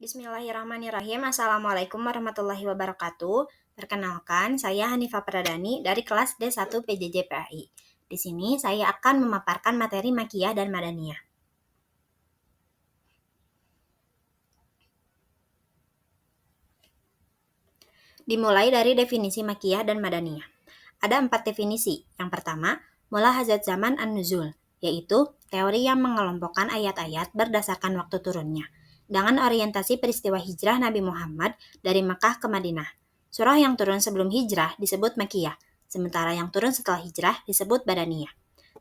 Bismillahirrahmanirrahim. Assalamualaikum warahmatullahi wabarakatuh. Perkenalkan, saya Hanifah Pradani dari kelas D1 PJJ PAI. Di sini saya akan memaparkan materi Makiyah dan Madaniyah. Dimulai dari definisi Makiyah dan Madaniyah. Ada 4 definisi. Yang pertama, mulahazat zaman an-nuzul, yaitu teori yang mengelompokkan ayat-ayat berdasarkan waktu turunnya, dengan orientasi peristiwa hijrah Nabi Muhammad dari Makkah ke Madinah. Surah yang turun sebelum hijrah disebut Makiyah, sementara yang turun setelah hijrah disebut Madaniyah,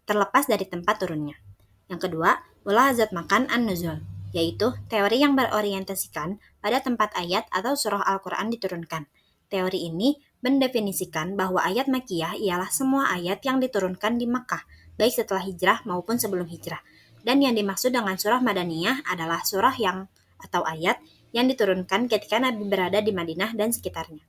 terlepas dari tempat turunnya. Yang kedua, mulahazat makan an-nuzul, yaitu teori yang berorientasikan pada tempat ayat atau surah Al-Quran diturunkan. Teori ini mendefinisikan bahwa ayat Makiyah ialah semua ayat yang diturunkan di Makkah, baik setelah hijrah maupun sebelum hijrah. Dan yang dimaksud dengan surah Madaniyah adalah surah yang atau ayat yang diturunkan ketika Nabi berada di Madinah dan sekitarnya.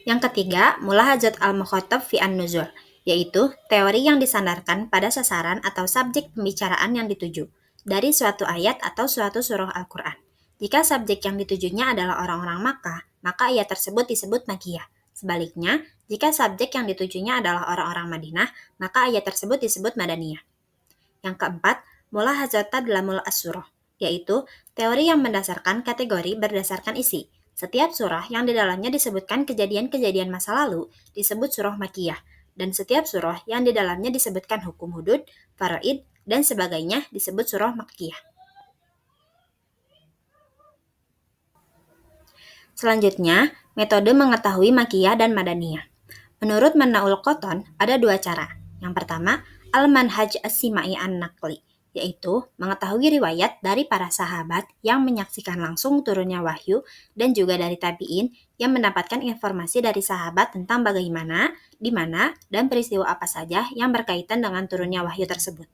Yang ketiga, mulahazat al-mukhatab fi an-nuzul, yaitu teori yang disandarkan pada sasaran atau subjek pembicaraan yang dituju dari suatu ayat atau suatu surah Al-Quran. Jika subjek yang ditujunya adalah orang-orang Makkah, maka ayat tersebut disebut Makiyah. Sebaliknya, jika subjek yang ditujunya adalah orang-orang Madinah, maka ayat tersebut disebut Madaniyah. Yang keempat, mulahazat tadlamul as-surah, yaitu teori yang mendasarkan kategori berdasarkan isi. Setiap surah yang di dalamnya disebutkan kejadian-kejadian masa lalu disebut surah Makiyah, dan setiap surah yang di dalamnya disebutkan hukum hudud, faraid, dan sebagainya disebut surah Makkiyah. Selanjutnya, metode mengetahui Makiyah dan Madaniyah. Menurut Manaul Qoton, ada 2 cara. Yang pertama, al-manhaj as-simai an-naqli, yaitu mengetahui riwayat dari para sahabat yang menyaksikan langsung turunnya wahyu dan juga dari tabi'in yang mendapatkan informasi dari sahabat tentang bagaimana, di mana, dan peristiwa apa saja yang berkaitan dengan turunnya wahyu tersebut.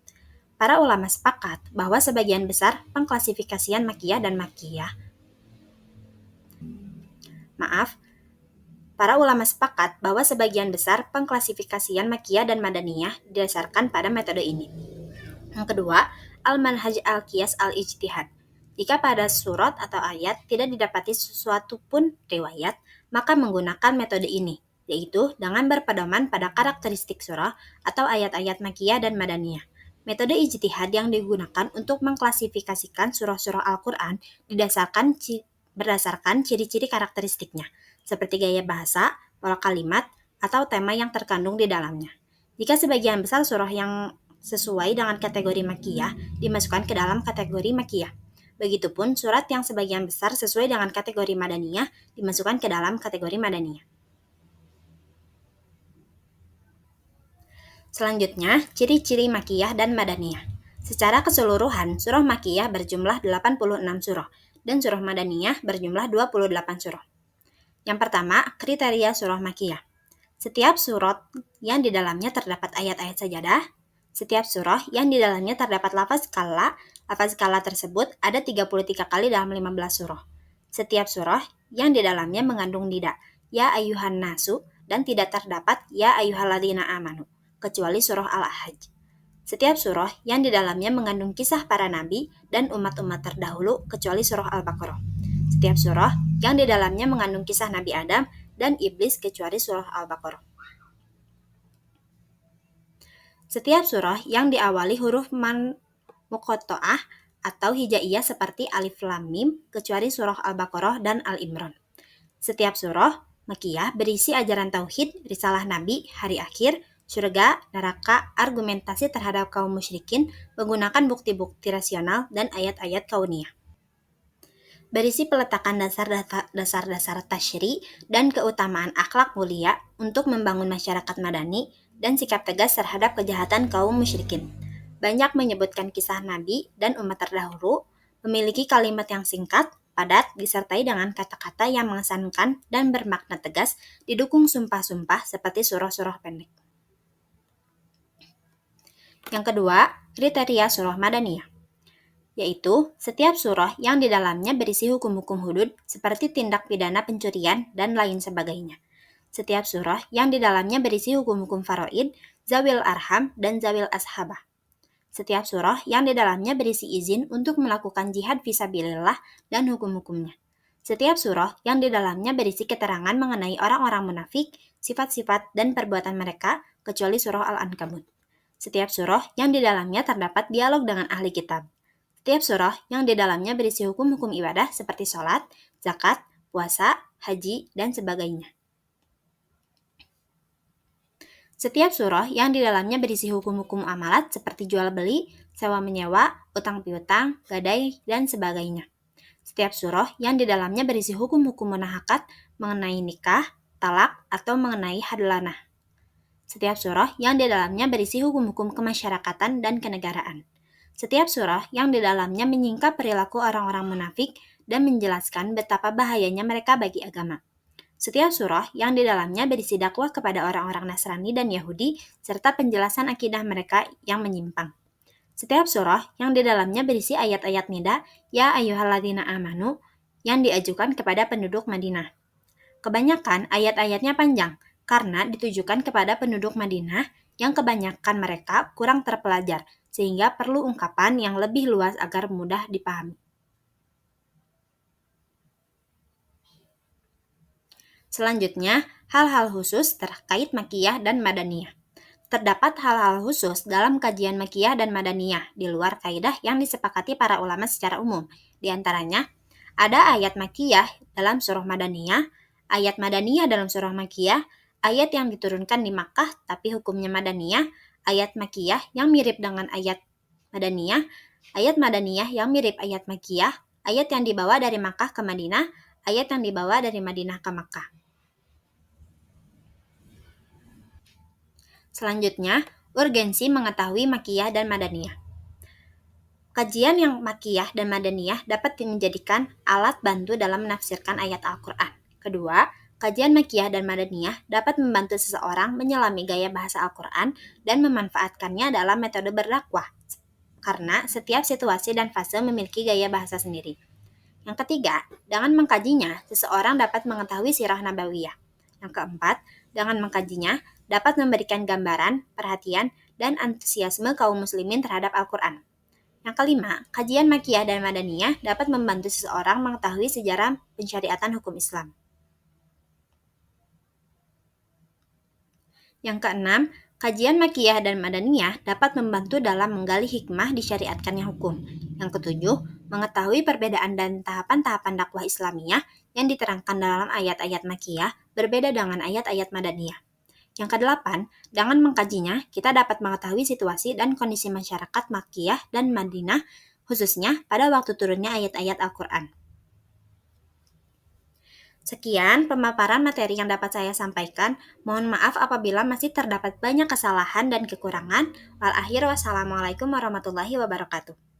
Para ulama sepakat bahwa sebagian besar pengklasifikasian Makiyah dan Para ulama sepakat bahwa sebagian besar pengklasifikasian Makiyah dan Madaniyah didasarkan pada metode ini. Yang kedua, al-manhaj al-qiyas al-ijtihad. Jika pada surat atau ayat tidak didapati sesuatu pun riwayat, maka menggunakan metode ini, yaitu dengan berpedoman pada karakteristik surah atau ayat-ayat Makiyah dan Madaniyah. Metode ijtihad yang digunakan untuk mengklasifikasikan surah-surah Al-Quran berdasarkan ciri-ciri karakteristiknya, seperti gaya bahasa, pola kalimat, atau tema yang terkandung di dalamnya. Jika sebagian besar surah yang sesuai dengan kategori Makiyah dimasukkan ke dalam kategori Makiyah. Begitupun surat yang sebagian besar sesuai dengan kategori Madaniyah dimasukkan ke dalam kategori Madaniyah. Selanjutnya, ciri-ciri Makiyah dan Madaniyah. Secara keseluruhan, surah Makiyah berjumlah 86 surah dan surah Madaniyah berjumlah 28 surah. Yang pertama, kriteria surah Makiyah. Setiap surat yang di dalamnya terdapat ayat-ayat sajadah, setiap surah yang di dalamnya terdapat lafaz kala tersebut ada 33 kali dalam 15 surah. Setiap surah yang di dalamnya mengandung nida, ya ayyuhan nasu, dan tidak terdapat ya ayyuhalladzina amanu, kecuali surah Al-Hajj. Setiap surah yang di dalamnya mengandung kisah para nabi dan umat-umat terdahulu, kecuali surah Al-Baqarah. Setiap surah yang di dalamnya mengandung kisah Nabi Adam dan iblis, kecuali surah Al-Baqarah. Setiap surah yang diawali huruf muqatta'ah atau hijaiyah seperti alif lam mim, kecuali surah Al-Baqarah dan Al-Imran. Setiap surah Makiyah berisi ajaran tauhid, risalah Nabi, hari akhir, surga, neraka, argumentasi terhadap kaum musyrikin, menggunakan bukti-bukti rasional dan ayat-ayat kauniyah. Berisi peletakan dasar-dasar tasyri dan keutamaan akhlak mulia untuk membangun masyarakat madani dan sikap tegas terhadap kejahatan kaum musyrikin. Banyak menyebutkan kisah Nabi dan umat terdahulu, memiliki kalimat yang singkat, padat, disertai dengan kata-kata yang mengesankan dan bermakna tegas, didukung sumpah-sumpah seperti surah-surah pendek. Yang kedua, kriteria surah Madaniyah, yaitu setiap surah yang di dalamnya berisi hukum-hukum hudud seperti tindak pidana pencurian dan lain sebagainya. Setiap surah yang di dalamnya berisi hukum-hukum faraid, zawil arham, dan zawil ashabah. Setiap surah yang di dalamnya berisi izin untuk melakukan jihad fisabilillah dan hukum-hukumnya. Setiap surah yang di dalamnya berisi keterangan mengenai orang-orang munafik, sifat-sifat dan perbuatan mereka, kecuali surah Al-Ankabut. Setiap surah yang di dalamnya terdapat dialog dengan ahli kitab. Setiap surah yang di dalamnya berisi hukum-hukum ibadah seperti sholat, zakat, puasa, haji, dan sebagainya. Setiap surah yang di dalamnya berisi hukum-hukum amalat seperti jual beli, sewa menyewa, utang piutang, gadai, dan sebagainya. Setiap surah yang di dalamnya berisi hukum-hukum munahakat mengenai nikah, talak, atau mengenai hadlanah. Setiap surah yang di dalamnya berisi hukum-hukum kemasyarakatan dan kenegaraan. Setiap surah yang di dalamnya menyingkap perilaku orang-orang munafik dan menjelaskan betapa bahayanya mereka bagi agama. Setiap surah yang di dalamnya berisi dakwah kepada orang-orang Nasrani dan Yahudi serta penjelasan akidah mereka yang menyimpang. Setiap surah yang di dalamnya berisi ayat-ayat nida, ya ayyuhalladzina amanu, yang diajukan kepada penduduk Madinah. Kebanyakan ayat-ayatnya panjang, karena ditujukan kepada penduduk Madinah yang kebanyakan mereka kurang terpelajar, sehingga perlu ungkapan yang lebih luas agar mudah dipahami. Selanjutnya, hal-hal khusus terkait Makkiyah dan Madaniyah. Terdapat hal-hal khusus dalam kajian Makkiyah dan Madaniyah di luar kaidah yang disepakati para ulama secara umum. Di antaranya, ada ayat Makkiyah dalam surah Madaniyah, ayat Madaniyah dalam surah Makkiyah, ayat yang diturunkan di Makkah tapi hukumnya Madaniyah, ayat Makkiyah yang mirip dengan ayat Madaniyah yang mirip ayat Makkiyah, ayat yang dibawa dari Makkah ke Madinah, ayat yang dibawa dari Madinah ke Makkah. Selanjutnya, urgensi mengetahui Makkiyah dan Madaniyah. Kajian yang Makkiyah dan Madaniyah dapat menjadikan alat bantu dalam menafsirkan ayat Al-Quran. Kedua, kajian Makkiyah dan Madaniyah dapat membantu seseorang menyelami gaya bahasa Al-Quran dan memanfaatkannya dalam metode berdakwah, karena setiap situasi dan fase memiliki gaya bahasa sendiri. Yang ketiga, dengan mengkajinya, seseorang dapat mengetahui sirah nabawiyah. Yang keempat, dengan mengkajinya, dapat memberikan gambaran, perhatian, dan antusiasme kaum muslimin terhadap Al-Quran. Yang kelima, kajian Makkiyah dan Madaniyah dapat membantu seseorang mengetahui sejarah pensyariatan hukum Islam. Yang keenam, kajian Makkiyah dan Madaniyah dapat membantu dalam menggali hikmah disyariatkannya hukum. Yang ketujuh, mengetahui perbedaan dan tahapan-tahapan dakwah Islamiyah yang diterangkan dalam ayat-ayat Makkiyah berbeda dengan ayat-ayat Madaniyah. Yang kedelapan, dengan mengkajinya, kita dapat mengetahui situasi dan kondisi masyarakat Makkiyah dan Madinah, khususnya pada waktu turunnya ayat-ayat Al-Quran. Sekian pemaparan materi yang dapat saya sampaikan. Mohon maaf apabila masih terdapat banyak kesalahan dan kekurangan. Wassalamualaikum warahmatullahi wabarakatuh.